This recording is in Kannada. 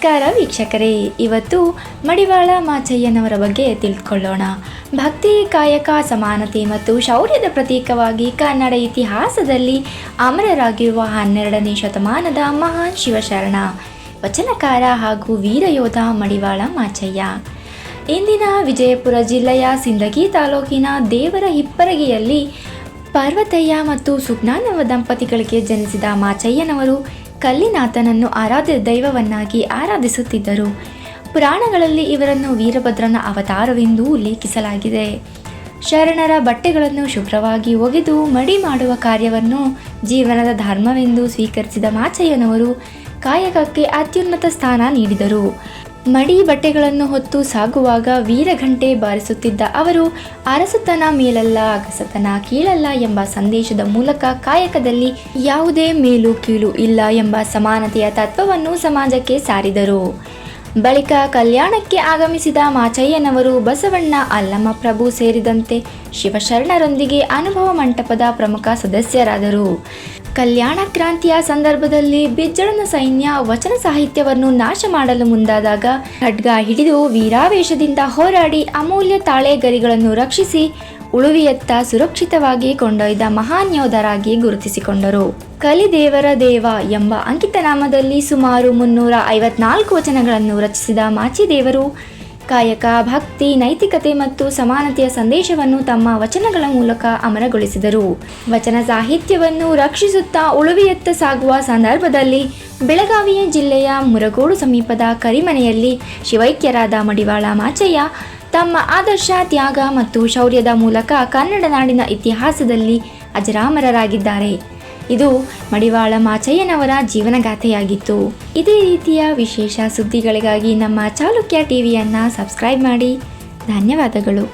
ನಮಸ್ಕಾರ ವೀಕ್ಷಕರೇ, ಇವತ್ತು ಮಡಿವಾಳ ಮಾಚಯ್ಯನವರ ಬಗ್ಗೆ ತಿಳ್ಕೊಳ್ಳೋಣ. ಭಕ್ತಿ, ಕಾಯಕ, ಸಮಾನತೆ ಮತ್ತು ಶೌರ್ಯದ ಪ್ರತೀಕವಾಗಿ ಕನ್ನಡ ಇತಿಹಾಸದಲ್ಲಿ ಅಮರರಾಗಿರುವ 12ನೇ ಶತಮಾನದ ಮಹಾನ್ ಶಿವಶರಣ, ವಚನಕಾರ ಹಾಗೂ ವೀರಯೋಧ ಮಡಿವಾಳ ಮಾಚಯ್ಯ. ಇಂದಿನ ವಿಜಯಪುರ ಜಿಲ್ಲೆಯ ಸಿಂದಗಿ ತಾಲೂಕಿನ ದೇವರ ಹಿಪ್ಪರಗಿಯಲ್ಲಿ ಪಾರ್ವತಯ್ಯ ಮತ್ತು ಸುಜ್ಞಾನವ ದಂಪತಿಗಳಿಗೆ ಜನಿಸಿದ ಮಾಚಯ್ಯನವರು ಕಲ್ಲಿನಾಥನನ್ನು ಆರಾಧ್ಯ ದೈವವನ್ನಾಗಿ ಆರಾಧಿಸುತ್ತಿದ್ದರು. ಪುರಾಣಗಳಲ್ಲಿ ಇವರನ್ನು ವೀರಭದ್ರನ ಅವತಾರವೆಂದು ಉಲ್ಲೇಖಿಸಲಾಗಿದೆ. ಶರಣರ ಬಟ್ಟೆಗಳನ್ನು ಶುಭ್ರವಾಗಿ ಒಗೆದು ಮಡಿ ಮಾಡುವ ಕಾರ್ಯವನ್ನು ಜೀವನದ ಧರ್ಮವೆಂದು ಸ್ವೀಕರಿಸಿದ ಮಾಚಯ್ಯನವರು ಕಾಯಕಕ್ಕೆ ಅತ್ಯುನ್ನತ ಸ್ಥಾನ ನೀಡಿದರು. ಮಡಿ ಬಟ್ಟೆಗಳನ್ನು ಹೊತ್ತು ಸಾಗುವಾಗ ವೀರಘಂಟೆ ಬಾರಿಸುತ್ತಿದ್ದ ಅವರು ಅರಸತನ ಮೇಲಲ್ಲ, ಅಗಸತನ ಕೀಳಲ್ಲ ಎಂಬ ಸಂದೇಶದ ಮೂಲಕ ಕಾಯಕದಲ್ಲಿ ಯಾವುದೇ ಮೇಲು ಕೀಳು ಇಲ್ಲ ಎಂಬ ಸಮಾನತೆಯ ತತ್ವವನ್ನು ಸಮಾಜಕ್ಕೆ ಸಾರಿದರು. ಬಳಿಕ ಕಲ್ಯಾಣಕ್ಕೆ ಆಗಮಿಸಿದ ಮಾಚಯ್ಯನವರು ಬಸವಣ್ಣ, ಅಲ್ಲಮ ಪ್ರಭು ಸೇರಿದಂತೆ ಶಿವಶರಣರೊಂದಿಗೆ ಅನುಭವ ಮಂಟಪದ ಪ್ರಮುಖ ಸದಸ್ಯರಾದರು. ಕಲ್ಯಾಣ ಕ್ರಾಂತಿಯ ಸಂದರ್ಭದಲ್ಲಿ ಬಿಜ್ಜಳನ ಸೈನ್ಯ ವಚನ ಸಾಹಿತ್ಯವನ್ನು ನಾಶ ಮಾಡಲು ಮುಂದಾದಾಗ ಖಡ್ಗ ಹಿಡಿದು ವೀರಾವೇಶದಿಂದ ಹೋರಾಡಿ ಅಮೂಲ್ಯ ತಾಳೆ ಗರಿಗಳನ್ನು ರಕ್ಷಿಸಿ ಉಳುವಿಯತ್ತ ಸುರಕ್ಷಿತವಾಗಿ ಕೊಂಡೊಯ್ದ ಮಹಾನ್ ಯೋಧರಾಗಿ ಗುರುತಿಸಿಕೊಂಡರು. ಕಲಿದೇವರ ದೇವ ಎಂಬ ಅಂಕಿತನಾಮದಲ್ಲಿ ಸುಮಾರು 354 ವಚನಗಳನ್ನು ರಚಿಸಿದ ಮಾಚಿದೇವರು ಕಾಯಕ, ಭಕ್ತಿ, ನೈತಿಕತೆ ಮತ್ತು ಸಮಾನತೆಯ ಸಂದೇಶವನ್ನು ತಮ್ಮ ವಚನಗಳ ಮೂಲಕ ಅಮರಗೊಳಿಸಿದರು. ವಚನ ಸಾಹಿತ್ಯವನ್ನು ರಕ್ಷಿಸುತ್ತಾ ಉಳುವಿಯತ್ತ ಸಾಗುವ ಸಂದರ್ಭದಲ್ಲಿ ಬೆಳಗಾವಿಯ ಜಿಲ್ಲೆಯ ಮುರಗೋಡು ಸಮೀಪದ ಕರಿಮನೆಯಲ್ಲಿ ಶಿವೈಕ್ಯರಾದ ಮಡಿವಾಳ ಮಾಚಯ್ಯ ತಮ್ಮ ಆದರ್ಶ, ತ್ಯಾಗ ಮತ್ತು ಶೌರ್ಯದ ಮೂಲಕ ಕನ್ನಡ ನಾಡಿನ ಇತಿಹಾಸದಲ್ಲಿ ಅಜರಾಮರರಾಗಿದ್ದಾರೆ. ಇದು ಮಡಿವಾಳ ಮಾಚಯ್ಯನವರ ಜೀವನಗಾಥೆಯಾಗಿತ್ತು. ಇದೇ ರೀತಿಯ ವಿಶೇಷ ಸುದ್ದಿಗಳಿಗಾಗಿ ನಮ್ಮ ಚಾಲುಕ್ಯ ಟಿವಿಯನ್ನು ಸಬ್ಸ್ಕ್ರೈಬ್ ಮಾಡಿ. ಧನ್ಯವಾದಗಳು.